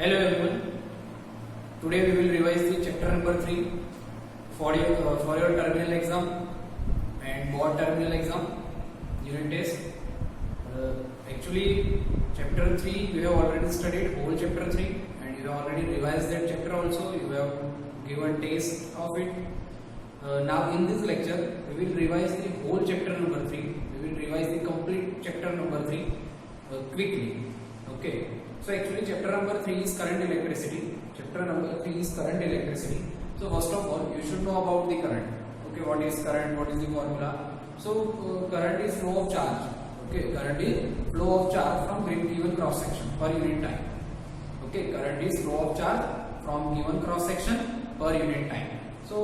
Hello everyone. Today we will revise the chapter number 3 for your terminal exam and board terminal exam unit test. Actually, chapter 3 we have already studied whole chapter 3 and you have already revised that chapter also. You have given taste of it. Now in this lecture we will revise the whole chapter number 3. We will revise the complete chapter number 3 quickly. Okay. So actually chapter number 3 is current electricity. Chapter number 3 is current electricity. So first of all you should know about the current. Okay, what is current, what is the formula? So current is flow of charge. Okay, current is flow of charge from given cross section per unit time. Okay, current is flow of charge from given cross section per unit time. So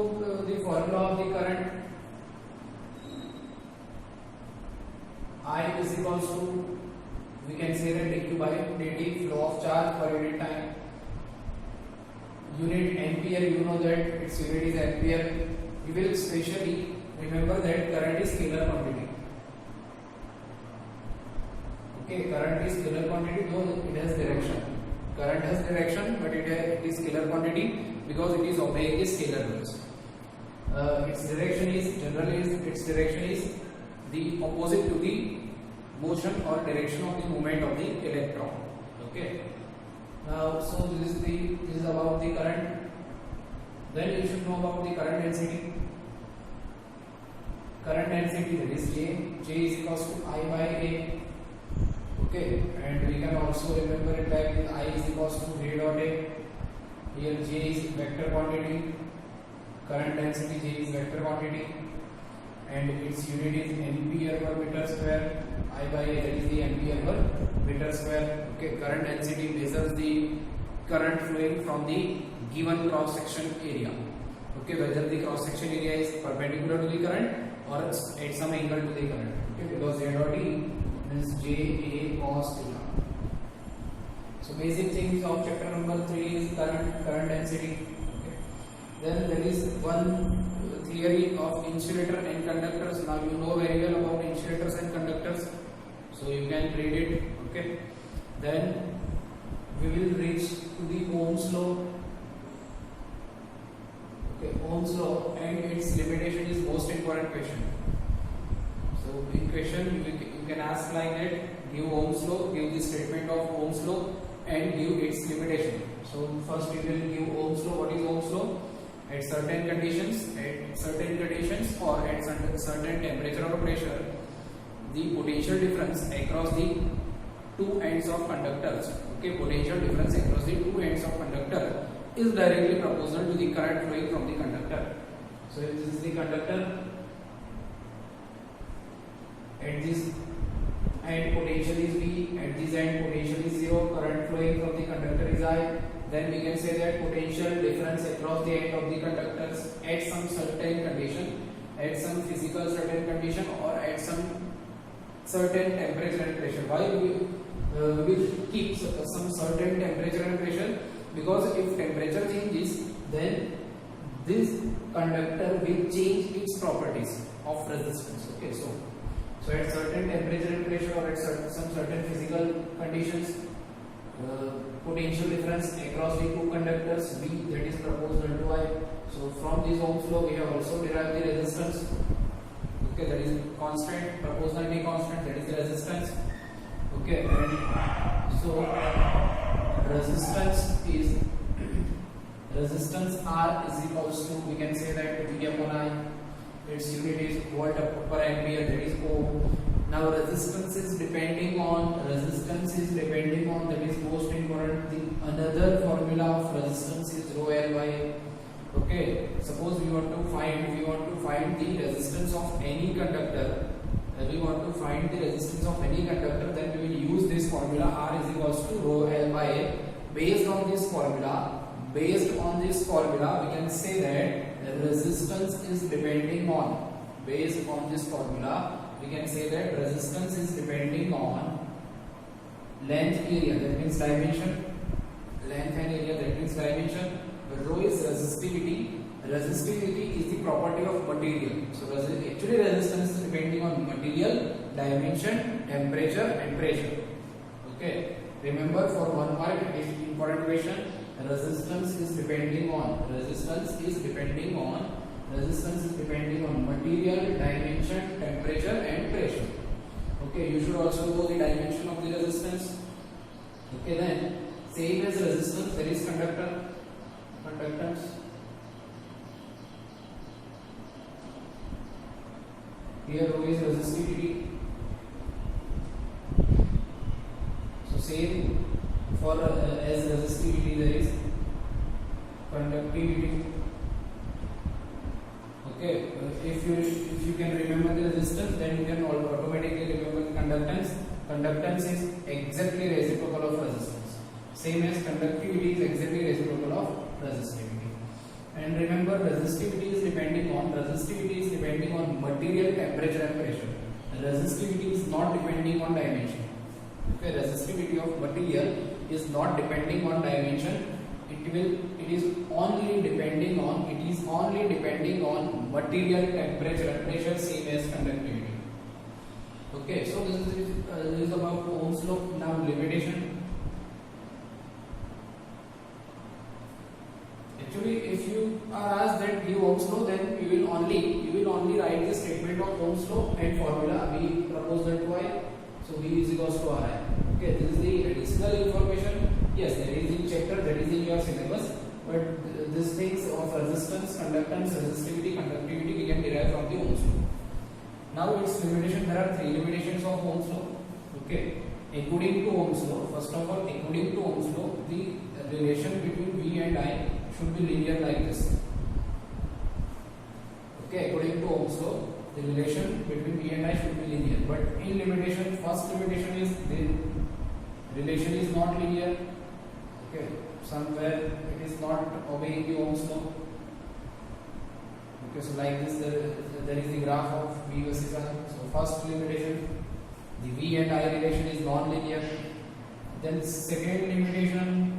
the formula of the current, I is equals to, we can say that dq by dt, flow of charge per unit time. Unit ampere, you know that its unit is ampere. You will specially remember that current is scalar quantity. Okay, current is scalar quantity though it has direction. Current has direction but it is scalar quantity because it is obeying the scalar rules. Its direction is the opposite to the motion or direction of the movement of the electron. Okay. So this is about the current. Then you should know about the current density. Current density, that is J is equals to I by A. Okay, and we can also remember it like I is equals to J dot A. Here J is vector quantity. Current density J is vector quantity, and its unit is ampere per meter square. I by A, that is the ampere per meter square. Okay, current density measures the current flowing from the given cross section area. Okay, whether the cross section area is perpendicular to the current or at some angle to the current. Okay, because Z dot E means J A cos theta. So basic things of chapter number 3 is current density. Okay. Then there is one theory of insulator and conductors. Now you know very well about insulators and conductors, so you can read it. Okay. Then we will reach to the Ohm's law. Okay, Ohm's law and its limitation is most important question. So in question you can ask like that: give Ohm's law, give the statement of Ohm's law, and give its limitation. So first we will give Ohm's law. What is Ohm's law? At certain conditions or at certain temperature or pressure, the potential difference across the two ends of conductors, okay, potential difference across the two ends of conductor is directly proportional to the current flowing from the conductor. So if this is the conductor, at this end potential is V, at this end potential is 0, current flowing from the conductor is I. Then we can say that potential difference across the end of the conductors at some certain condition, at some physical certain condition, or at some certain temperature and pressure. Why we keep some certain temperature and pressure? Because if temperature changes, then this conductor will change its properties of resistance. Okay, so at certain temperature and pressure or at some certain physical conditions, potential difference across the two conductors V, that is proportional to I. So from this Ohm's law we have also derived the resistance. Okay, that is constant, proportionality constant, that is the resistance. Okay, and so resistance R is equals to, we can say that V upon I. Its unit is volt per ampere, that is Ohm. Now resistance is depending on, that is most important. Another formula of resistance is rho L by A. Okay, suppose we want to find the resistance of any conductor. Then we will use this formula R is equals to rho L by A. Based on this formula, we can say that resistance is depending on. Based on this formula, we can say that resistance is depending on length, area, that means dimension. Length and area, that means dimension. Rho is resistivity. Resistivity is the property of material. So actually resistance is depending on material, dimension, temperature and pressure. Okay. Remember, for 1 mark, it is important question. Resistance is depending on material, dimension, temperature and pressure. Okay, you should also know the dimension of the resistance. Okay, then same as resistance, there is conductance. Here rho is resistivity. So same for as resistivity, there is conductivity. Okay, if you can remember the resistance, then you can automatically remember the conductance. Conductance is exactly reciprocal of resistance. Same as conductivity is exactly reciprocal of resistivity. And remember, resistivity is depending on material, temperature and pressure. Resistivity is not depending on dimension. Okay, resistivity of material is not depending on dimension. It is only depending on material, temperature and pressure, same as conductivity. Okay, so this is about Ohm's law. Now limitation. Actually, if you are asked that give Ohm's law, then you will only write the statement of Ohm's law and formula. We propose that y, so V is equals to Ri. Okay, this is the additional information. Yes, that is in chapter, that is in your syllabus, but these things of resistance, conductance, resistivity, conductivity we can derive from the Ohm's law. Now its limitation, there are 3 limitations of Ohm's law. Okay, according to Ohm's law, first of all, according to Ohm's law, the relation between V and I should be linear like this. Okay, according to Ohm's law, the relation between V and I should be linear. But in limitation, first limitation is the relation is not linear. Okay, somewhere it is not obeying the Ohm's law. Okay, so like this, there is the graph of V versus I. So first limitation, the V and I relation is non-linear. Then second limitation,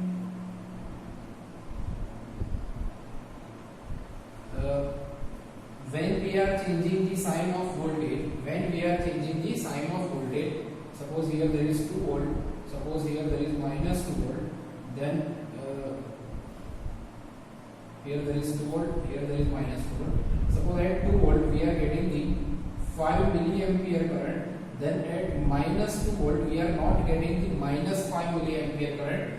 when we are changing the sign of voltage, suppose here there is 2 volt, suppose here there is minus 2 volt, then here there is 2 volt, here there is minus 2 volt. Suppose at 2 volt we are getting the 5 milliampere current, then at minus 2 volt we are not getting the minus 5 milliampere current,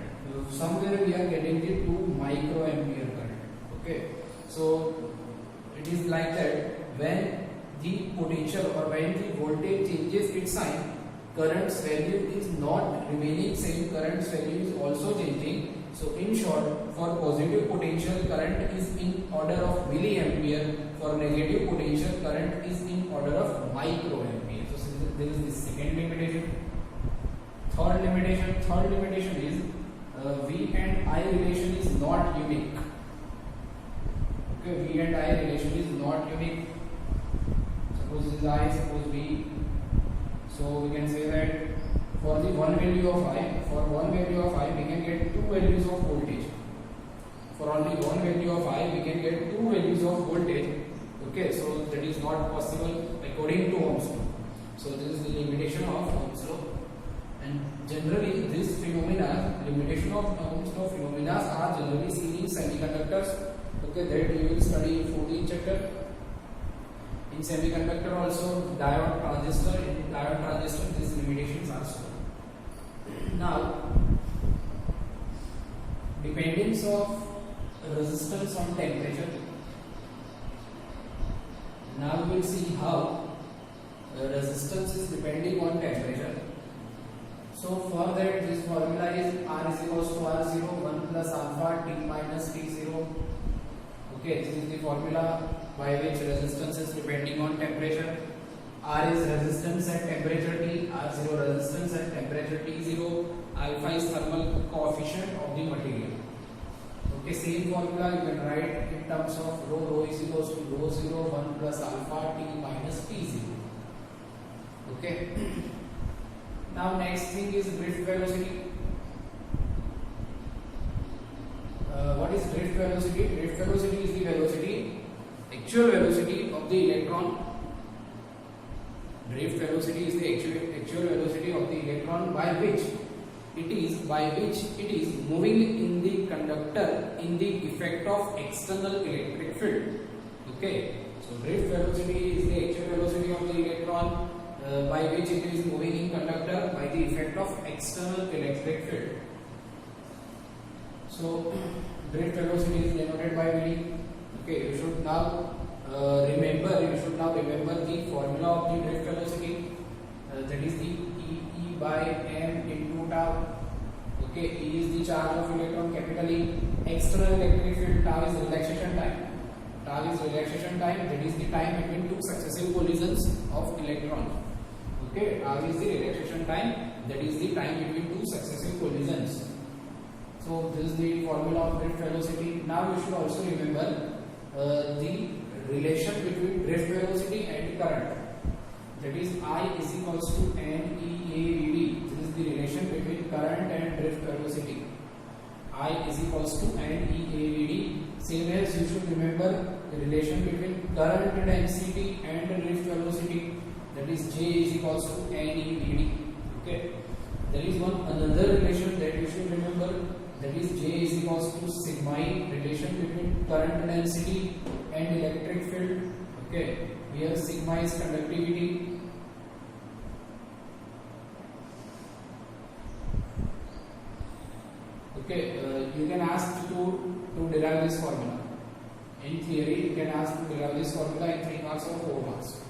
somewhere we are getting the 2 microampere current. Okay, so it is like that. When the potential or when the voltage changes its sign, current's value is not remaining same, current's value is also changing. So in short, for positive potential, current is in order of milliampere, for negative potential, current is in order of microampere. So there is the second limitation. Third limitation is V and I relation is not unique. Okay, V and I relation is not unique. Suppose this is I, suppose V. So we can say that for the one value of I, we can get 2 values of voltage. For only one value of I, we can get 2 values of voltage. Okay, so that is not possible according to Ohm's law. So this is the limitation of Ohm's law. And generally, this limitation of Ohm's law phenomena are generally seen in semiconductors. Okay, that we will study in 14th chapter. In semiconductor also, diode transistor, these limitations are shown. Now, dependence of resistance on temperature. Now we will see how resistance is depending on temperature. So for that, this formula is R is equals to R0, 1 plus alpha T minus T0. Okay, this is the formula by which resistance is depending on temperature. R is resistance at temperature T, R0 resistance at temperature T0, alpha is thermal coefficient of the material. Okay, same formula you can write in terms of rho is equals to rho 0, 1 plus alpha T minus T0. Okay. Now next thing is drift velocity. What is drift velocity? Drift velocity is the actual velocity of the electron. Drift velocity is the actual velocity of the electron by which it is by which it is moving in the conductor in the effect of external electric field. Okay, so drift velocity is the actual velocity of the electron by which it is moving in conductor by the effect of external electric field. So drift velocity is denoted by V. Okay, you should now remember the formula of the drift velocity, that is the E by m into tau. Okay, E is the charge of electron, capital E. External electric field, tau is relaxation time. Tau is relaxation time, that is the time between two successive collisions of electrons. Okay, tau is the relaxation time, that is the time between two successive collisions. So this is the formula of drift velocity. Now you should also remember the relation between drift velocity and current. That is I is equals to NEAVD. This is the relation between current and drift velocity. I is equals to NEAVD. Same as you should remember the relation between current density and drift velocity. That is J is equals to NEVD. Okay. There is another relation that you should remember. That is J is equals to sigma E, relation between current density and electric field. Okay, here sigma is conductivity. Okay, you can ask to derive this formula. In theory, you can ask to derive this formula in 3 marks or 4 marks.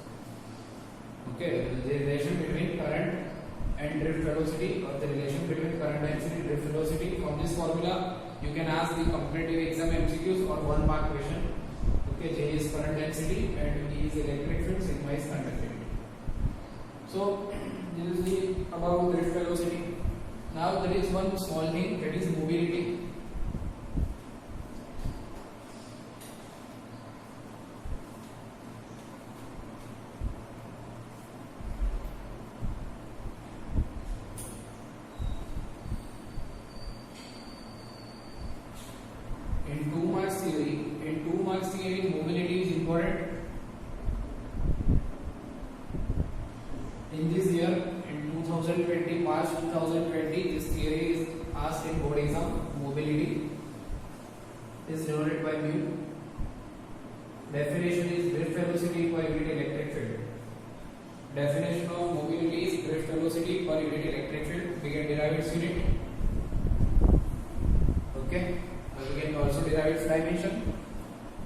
Okay, the relation between current and drift velocity, or the relation between current density and drift velocity. From this formula, you can ask the competitive exam MCQs or 1 mark question. Okay, J is current density and E is electric field, sigma is conductivity. So this is the about drift velocity. Now there is one small thing, that is mobility. In 2 marks theory, mobility is important. In this year, in 2020, March 2020, this theory is asked in board exam. Mobility is denoted by mu. Definition is drift velocity per unit electric field. Definition of mobility is drift velocity per unit electric field. We can derive its unit. Okay. We can also derive its dimension.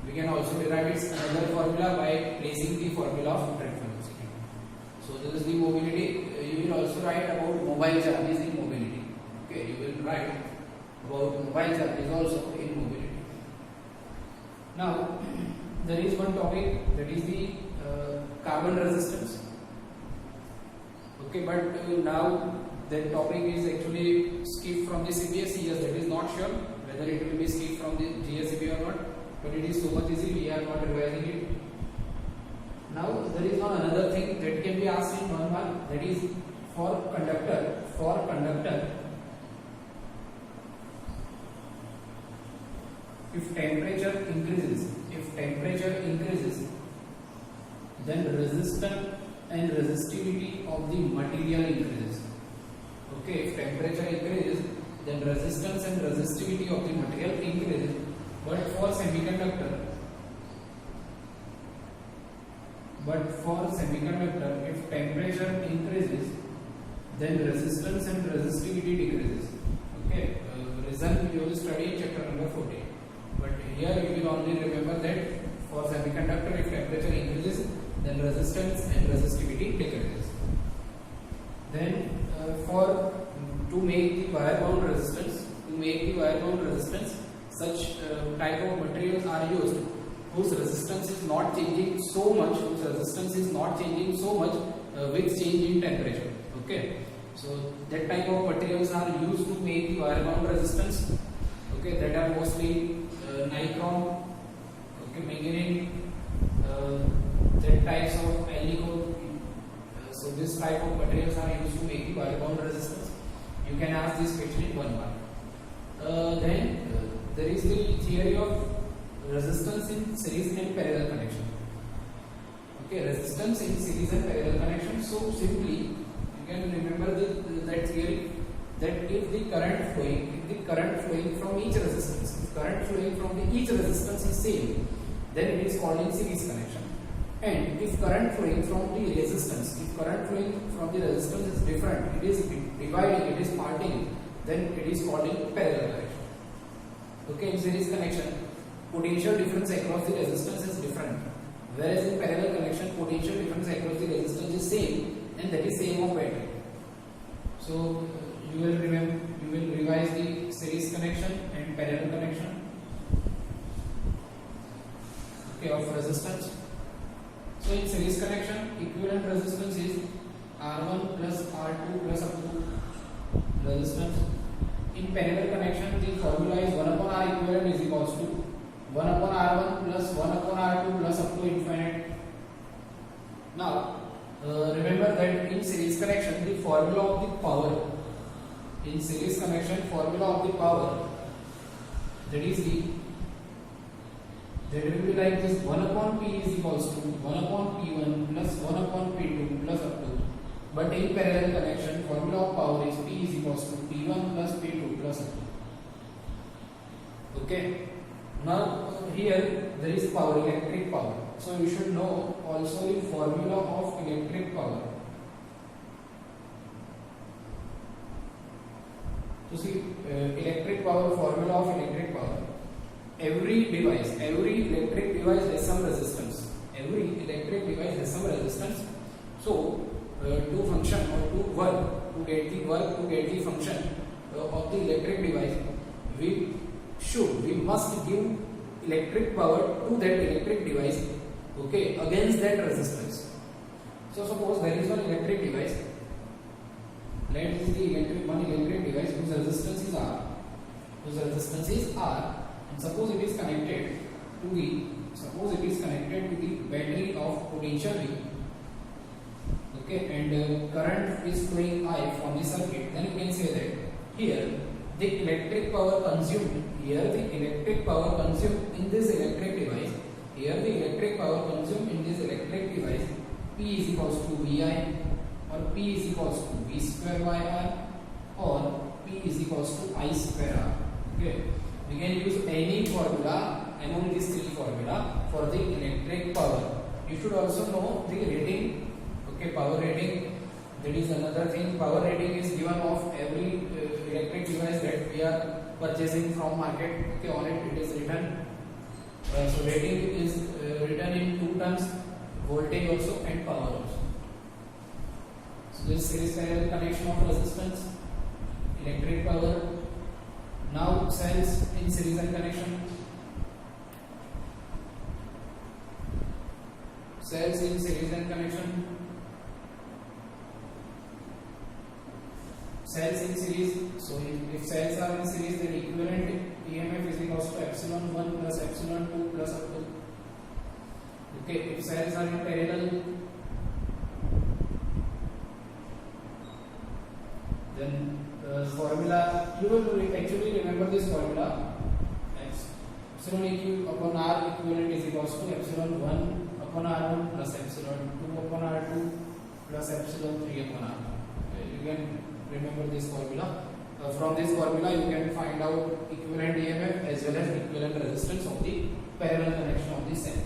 We can also derive its another formula by placing the formula of drift velocity. So this is the mobility. You will also write about mobile charges in mobility. Okay, you will write about mobile charges also in mobility. Now there is one topic, that is the carbon resistance. Okay, but now that topic is actually skipped from the CBSE. Yes, that is not sure whether it will be skipped from the GSEB or not, but it is so much easy, we are not revising it. Now there is one another thing that can be asked in 1 mark, that is for conductor, if temperature increases, then resistance and resistivity of the material increases. Okay, if temperature increases, then resistance and resistivity of the material increases. But for semiconductor, if temperature increases, then resistance and resistivity decreases. Okay, result you will study in chapter number 14. But here you will only remember that for semiconductor, if temperature increases, then resistance and resistivity decreases. Then to make the wire bound resistance, such type of materials are used whose resistance is not changing so much, with change in temperature. Okay, so that type of materials are used to make the wire bound resistance. Okay, that are mostly nichrome, okay, manganese, that types of alico. So this type of materials are used to make the wire bound resistance. You can ask this question in 1 mark. Then there is the theory of resistance in series and parallel connection. Okay, resistance in series and parallel connection. So simply you can remember that theory. that if the current flowing from each resistance, if current flowing from each resistance is same, then it is called in series connection. And if current flowing from the resistance, is different, it is dividing, it is parting, then it is called in parallel connection. Okay, in series connection, potential difference across the resistance is different, whereas in parallel connection, potential difference across the resistance is same, and that is same of battery. So you will revise the series connection and parallel connection, okay, of resistance. So in series connection, equivalent resistance is R1 plus R2 plus up to resistance. In parallel connection, the formula is 1 upon R equivalent is equals to 1 upon R1 plus 1 upon R2 plus up to infinite. Now, remember that in series connection, the formula of the power, that will be like this: 1 upon P is equals to 1 upon P1 plus 1 upon P2 plus up to. But in parallel connection, formula of power is P is equals to P1 plus P2 plus up to. Okay. Now here there is power, electric power. So you should know also the formula of electric power. So see, electric power, formula of electric power. Every electric device has some resistance. So to function or to work, to get the function of the electric device, we must give electric power to that electric device, okay, against that resistance. So suppose there is one electric device, let is the one electric device whose resistance is R, and suppose it is connected to the battery of potential V, okay, and current is flowing I from the circuit. Then you can say that here the electric power consumed in this electric device, P is equals to VI, or P is equals to V square by R, or P is equals to I square R. Okay, we can use any formula among these three formula for the electric power. You should also know the rating. Okay, power rating, that is another thing. Power rating is given of every electric device that we are purchasing from market. Okay, on it is written. So rating is written in two terms: voltage also and power also. So this series parallel connection of resistance, electric power. Now cells in series connection. Cells in series connection. Cells in series. So if cells are in series, then equivalent EMF is equals to epsilon 1 plus epsilon 2 plus up to. Okay, if cells are in parallel, then formula, you will actually remember this formula. Epsilon eq upon R equivalent is equals to epsilon 1 upon R1 plus epsilon 2 upon R2 plus epsilon 3 upon R. Okay, you can remember this formula. From this formula you can find out equivalent EMF as well as equivalent resistance of the parallel connection of the cell.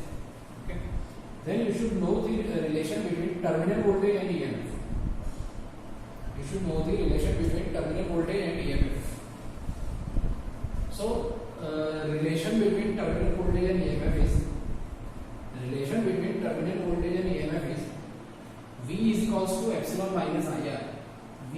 Okay. Then you should know the relation between terminal voltage and EMF. So relation between terminal voltage and EMF is V is equals to epsilon minus IR. Where V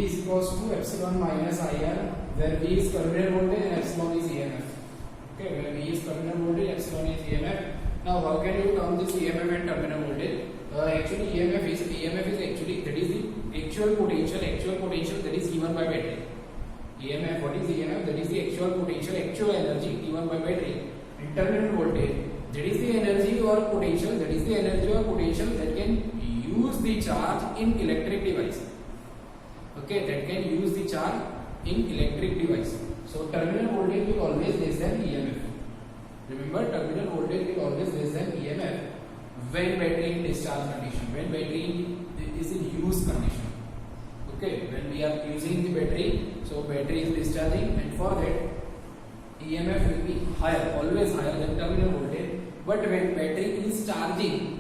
is equals to epsilon minus IR, where V is terminal voltage and epsilon is EMF. Okay, where V is terminal voltage, epsilon is EMF. Now, how can you term this EMF and terminal voltage? Actually, EMF is actually, that is the actual potential that is given by battery. EMF, what is EMF? That is the actual potential, actual energy given by battery. And terminal voltage, that is the energy or potential, that can use the charge in electric device. Okay, that can use the charge in electric device. So terminal voltage will always less than EMF. Remember, terminal voltage will always less than EMF when battery in discharge condition, when battery is in use condition. Okay, when we are using the battery, so battery is discharging, and for that EMF will be higher, always higher than terminal voltage. But when battery is charging,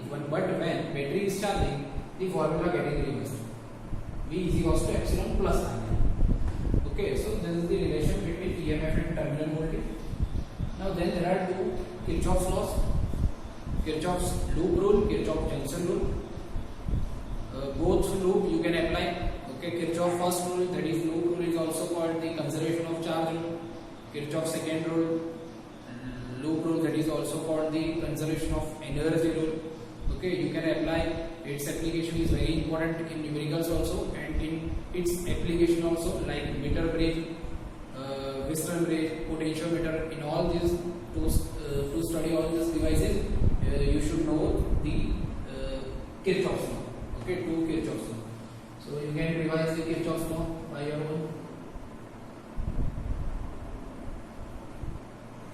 the formula getting reversed. V is equals to epsilon plus I. Okay, so this is the relation between EMF and terminal voltage. Now then there are two Kirchhoff's laws, Kirchhoff's loop rule, Kirchhoff's junction rule. Both loop you can apply. Okay, Kirchhoff first rule, that is loop rule, is also called the conservation of charge rule. Kirchhoff second rule, loop rule, that is also called the conservation of energy rule. Okay, you can apply. Its application is very important in numericals also, and in its application also, like meter bridge, Wheatstone bridge, potentiometer. In all these to study all these devices, you should know the Kirchhoff's law. Okay, two Kirchhoff's law. So you can revise the Kirchhoff's law by your own.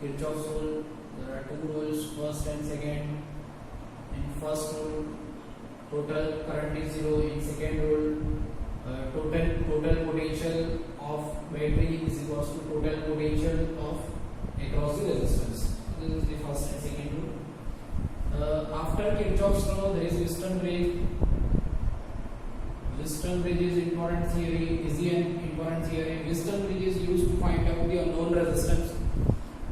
Kirchhoff's rule, there are two rules, first and second. In first rule, total current is zero. In second rule, total potential of battery is equals to total potential of across the resistance. This is the first and second rule. After Kirchhoff's law, there is Wheatstone bridge. Wheatstone bridge is important theory, easy and important theory. Wheatstone bridge is used to find out the unknown resistance.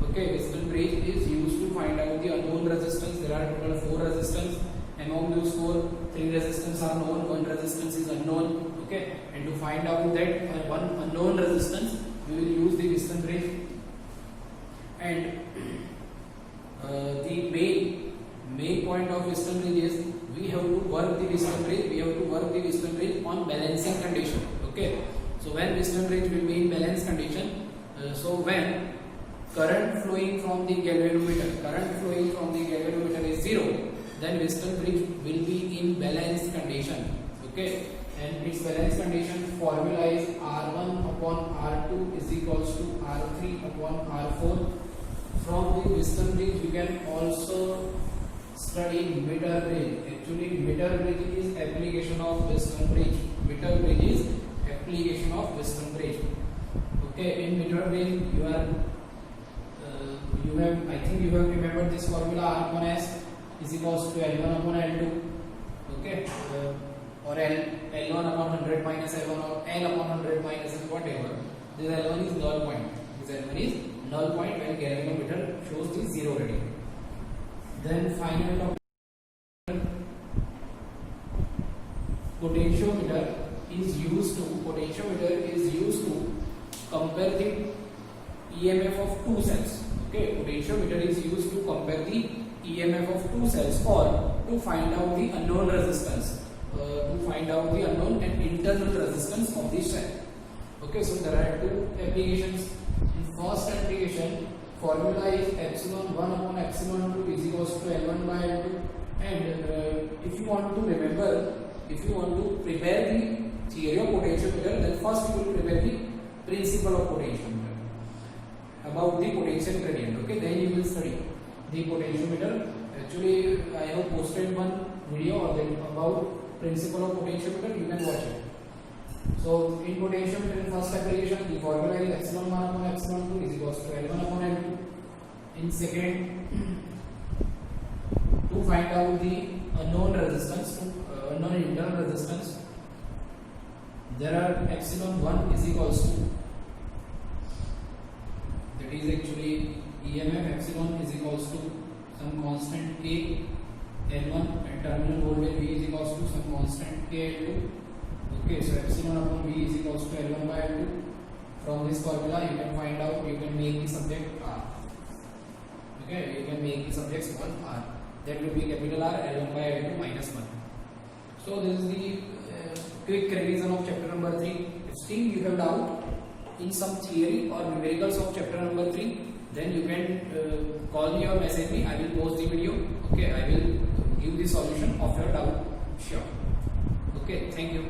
Okay, Wheatstone bridge is used to find out the unknown resistance. There are total 4 resistance. Among those 4, 3 resistance are known, 1 resistance is unknown. Okay, and to find out that one unknown resistance, we will use the Wheatstone bridge. And the main point of Wheatstone bridge is we have to work the Wheatstone bridge. We have to work the Wheatstone bridge on balancing condition. Okay, so when Wheatstone bridge will be in balance condition, so when current flowing from the galvanometer is 0, then Wheatstone bridge will be in balance condition. Okay, and its balance condition formula is R1 upon R2 is equals to R3 upon R4. From the Wheatstone bridge we can also study meter bridge. Actually, meter bridge is application of Wheatstone bridge. Meter bridge is application of Wheatstone bridge. Okay, in meter bridge I think you have remembered this formula. R1s is equals to L1 upon L2. Okay, or L1 upon 100 minus L1, or L upon 100 minus L, whatever. This L1 is null point. This L1 is null point when galvanometer shows the 0 reading. Then final topic, potentiometer is used to compare the EMF of 2 cells. Okay, potentiometer is used to compare the EMF of 2 cells, or to find out the unknown resistance, to find out the unknown and internal resistance of the cell. Okay, so there are 2 applications. In first application, formula is epsilon 1 upon epsilon 2 is equals to L1 by L2. And if you want to remember, if you want to prepare the theory of potentiometer, then first you will prepare the principle of potentiometer about the potential gradient. Okay, then you will study the potentiometer. Actually, I have posted one video about principle of potentiometer. You can watch it. So in potentiometer, in first application, the formula is epsilon 1 upon epsilon 2 is equals to L1 upon L2. In second, to find out the unknown resistance, unknown internal resistance, there are epsilon 1 is equals to, that is actually EMF epsilon is equals to some constant K L1, and terminal voltage V is equals to some constant K L2. Okay, so epsilon upon V is equals to L1 by L2. From this formula you can find out, you can make the subject R. Okay, you can make the subject small r. That will be capital R, L1 by L2 minus 1. So this is the quick revision of chapter number 3. If still you have doubt in some theory or numericals of chapter number 3, then you can call me or message me. I will post the video. Okay, I will give the solution of your doubt. Sure. Okay, thank you.